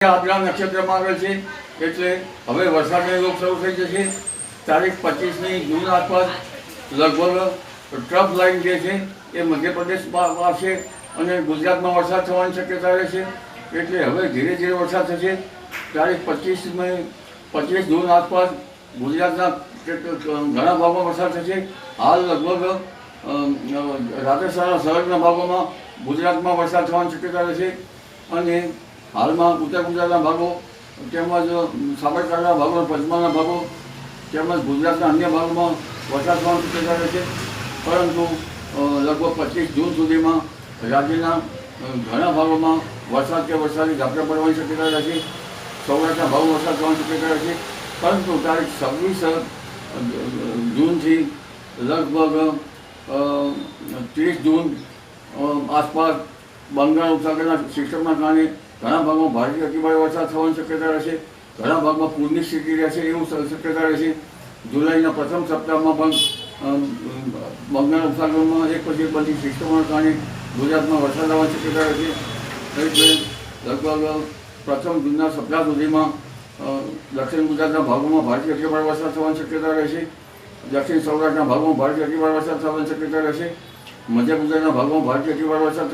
આજના નક્ષત્રમાં આવે છે એટલે હવે વરસાદની રોગ શરૂ થઈ જશે. તારીખ 25મી જૂન આસપાસ લગભગ ટ્રફ લાઇન જે છે એ મધ્યપ્રદેશમાં આવશે અને ગુજરાતમાં વરસાદ થવાની શક્યતા રહેશે. એટલે હવે ધીરે ધીરે વરસાદ થશે. તારીખ 25 જૂન આસપાસ ગુજરાતના ઘણા ભાગોમાં વરસાદ થશે. હાલ લગભગ રાજસ્થાનના સંલગ્ન ભાગોમાં ગુજરાતમાં વરસાદ થવાની શક્યતા રહેશે અને હાલમાં ઉત્તર ગુજરાતના ભાગો તેમજ સાબરકાંઠાના ભાગો, પંચમહાલના ભાગો તેમજ ગુજરાતના અન્ય ભાગોમાં વરસાદ થવાની શક્યતા રહેશે. પરંતુ લગભગ 25 જૂન સુધીમાં રાજ્યના ઘણા ભાગોમાં વરસાદ કે વરસાદી ઝાપટા પડવાની શક્યતા રહેશે. સૌરાષ્ટ્રના ભાગમાં વરસાદ થવાની શક્યતા રહેશે. પરંતુ તારીખ 26 જૂનથી લગભગ 30 જૂન આસપાસ બંગાળ ઉપસાગરના સિસ્ટમના કારણે ઘણા ભાગમાં ભારેથી અતિભારે વરસાદ થવાની શક્યતા રહેશે. ઘણા ભાગમાં પૂરની સ્થિતિ રહેશે એવું શક્યતા રહેશે. જુલાઈના પ્રથમ સપ્તાહમાં પણ બંગાળ ઉપસાગરમાં એક પછી બધી સિસ્ટમોના કારણે ગુજરાતમાં વરસાદ આવવાની શક્યતા રહેશે. એટલે લગભગ પ્રથમ જૂનના સપ્તાહ સુધીમાં દક્ષિણ ગુજરાતના ભાગોમાં ભારેથી અતિભારે વરસાદ થવાની શક્યતા રહેશે. દક્ષિણ સૌરાષ્ટ્રના ભાગોમાં ભારેથી અતિભારે વરસાદ થવાની શક્યતા રહેશે. મધ્ય ગુજરાતના ભાગોમાં ભારેથી અતિભારે વરસાદ